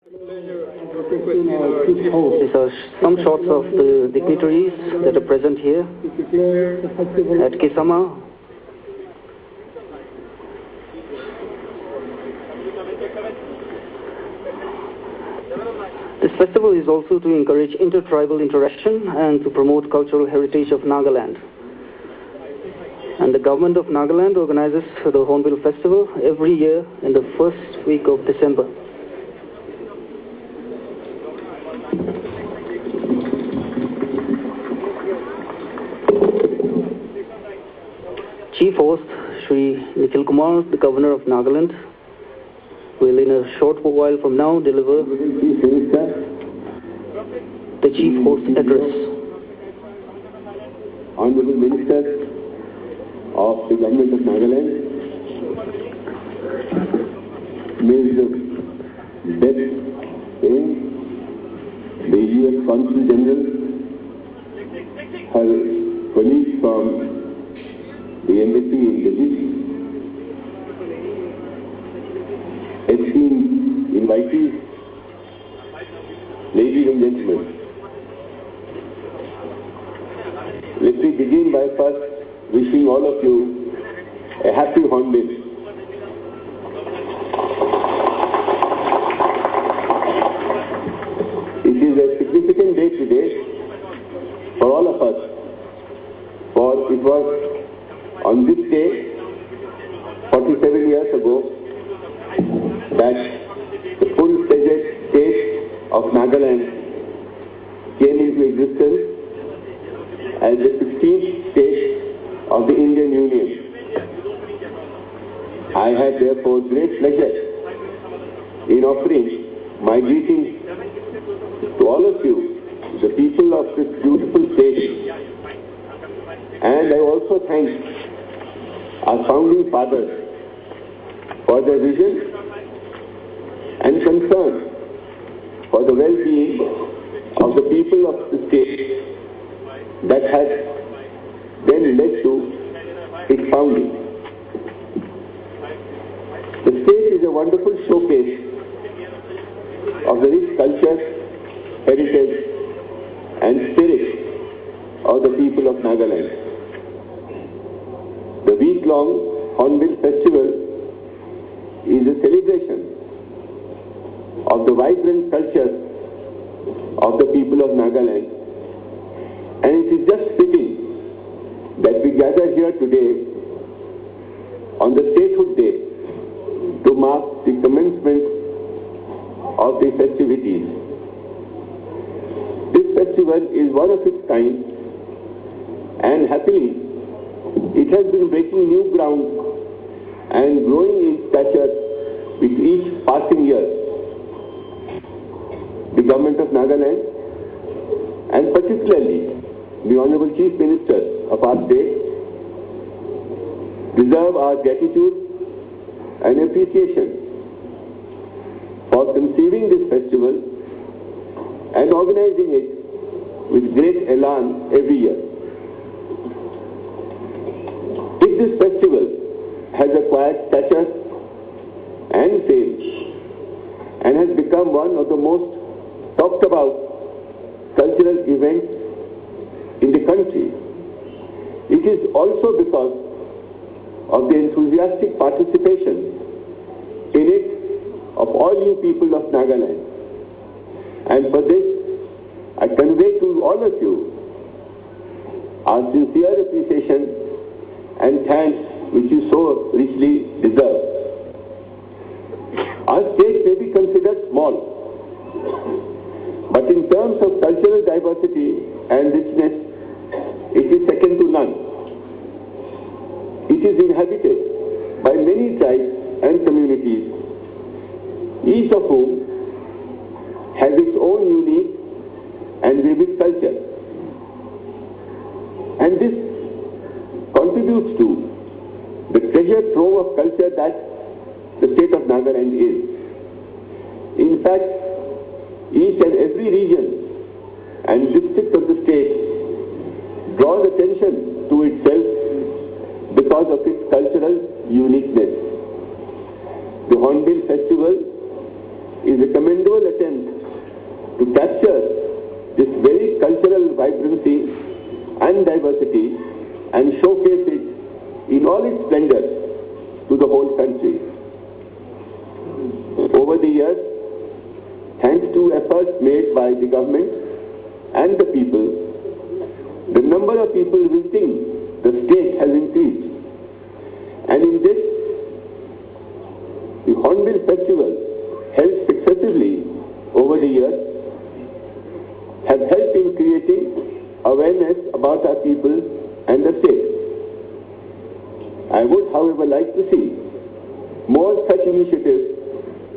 These are some shots of the dignitaries that are present here at Kisama. This festival is also to encourage intertribal interaction and to promote cultural heritage of Nagaland. And the government of Nagaland organizes the Hornbill Festival every year in the first week of December. Chief host, Shri Nikhil Kumar, the Governor of Nagaland, will in a short while from now deliver the Chief Host address. Honorable Minister of the Government of Nagaland, Minister of Death the U.S. Consul General, her colleagues from the embassy in Delhi, esteemed invitees, ladies and gentlemen. Let me begin by first wishing all of you a happy Hornbill. It is a significant day today for all of us, for it was on this day, 47 years ago, that the full-fledged state of Nagaland came into existence as the 16th state of the Indian Union. I had therefore great pleasure in offering my greetings to all of you, the people of this beautiful state, and I also thank our founding fathers for their vision and concern for the well-being of the people of the state that had then led to its founding. The state is a wonderful showcase of the rich culture, heritage and spirit of the people of Nagaland. The week-long Hornbill Festival is a celebration of the vibrant culture of the people of Nagaland, and it is just fitting that we gather here today on the Statehood Day to mark the commencement of the festivities. This festival is one of its kind, and happily it has been breaking new ground and growing in stature with each passing year. The Government of Nagaland, and particularly the Honorable Chief Minister of our state, deserve our gratitude and appreciation for conceiving this festival and organizing it with great elan every year. If this festival has acquired stature and fame and has become one of the most talked about cultural events in the country, it is also because of the enthusiastic participation in it of all you people of Nagaland. And for this, I convey to all of you our sincere appreciation and thanks which you so richly deserve. Our state may be considered small, but in terms of cultural diversity and richness, it is second to none. It is inhabited by many tribes and communities, each of whom has its own unique and vivid culture. And this contributes to the treasure trove of culture that the state of Nagaland is. In fact, each and every region and district of the state draws attention to itself because of its cultural uniqueness. The Hornbill Festival is is a commendable attempt to capture this very cultural vibrancy and diversity and showcase it in all its splendor to the whole country. Over the years, thanks to efforts made by the government and the people, the number of people visiting the state has increased. And in this, the Hornbill Festival, held successively over the years, have helped in creating awareness about our people and the state. I would, however, like to see more such initiatives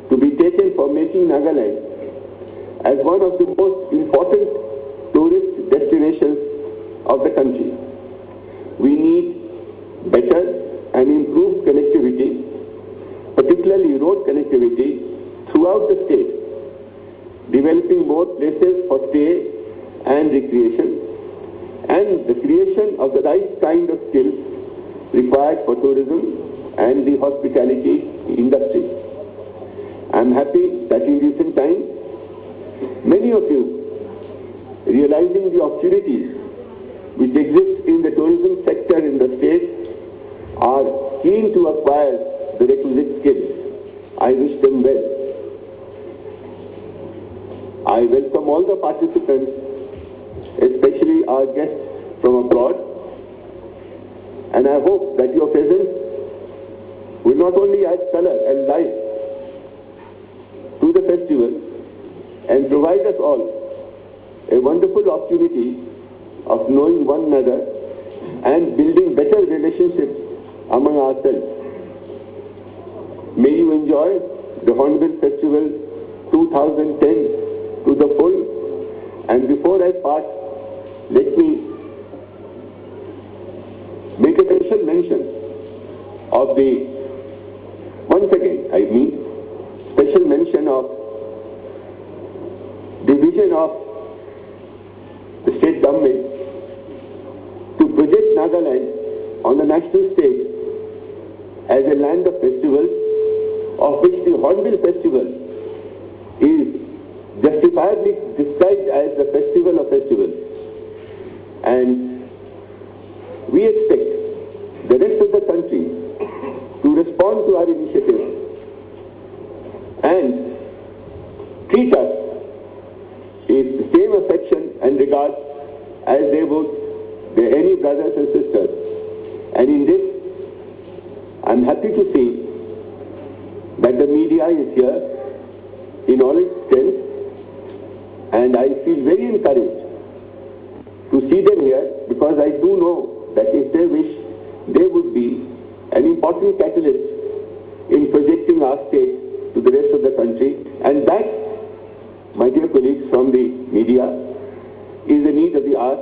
to be taken for making Nagaland as one of the most important tourist destinations of the country. We need better and improved connectivity, particularly road connectivity, throughout the state, developing more places for stay and recreation, and the creation of the right kind of skills required for tourism and the hospitality industry. I am happy that in recent times, many of you, realizing the opportunities which exist in the tourism sector in the state, are keen to acquire the requisite skills. I wish them well. I welcome all the participants, especially our guests from abroad, and I hope that your presence will not only add color and life to the festival and provide us all a wonderful opportunity of knowing one another and building better relationships among ourselves. May you enjoy the Hornbill Festival 2010 to the full. And before I part, let me make a special mention of special mention of the vision of the state government to project Nagaland on the national stage as a land of festivals, of which the Hornbill Festival is justifiably described as the festival of festivals. And we expect the rest of the country to respond to our initiative and treat us with the same affection and regard as they would their any brothers and sisters. And in this, I'm happy to see that the media is here in all its strength, and I feel very encouraged to see them here, because I do know that if they wish, they would be an important catalyst in projecting our state to the rest of the country. And that, my dear colleagues from the media, is the need of the hour.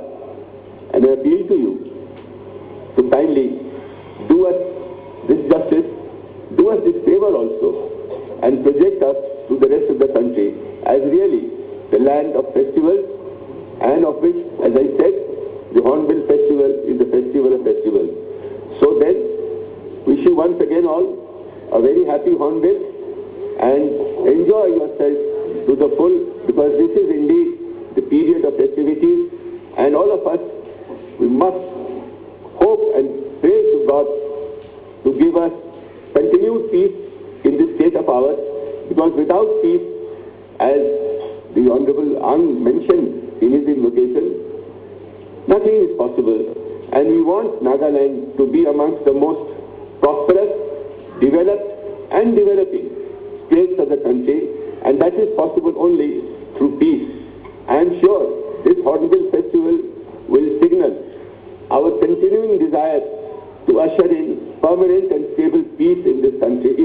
And I appeal to you to kindly do us this justice, do us this favor also, and project us to the rest of the country as really the land of festivals, and of which, as I said, the Hornbill Festival is the festival of festivals. So then, wish you once again all a very happy Hornbill, and enjoy yourself to the full, because this is indeed the period of festivities, and all of us, we must hope and pray to God to give us continued peace in this state of ours, because without peace, as the Honorable Ang mentioned in his invocation, nothing is possible. And we want Nagaland to be amongst the most prosperous, developed and developing states of the country, and that is possible only through peace. I am sure this Hornbill Festival will signal our continuing desire to usher in permanent and stable peace in this country.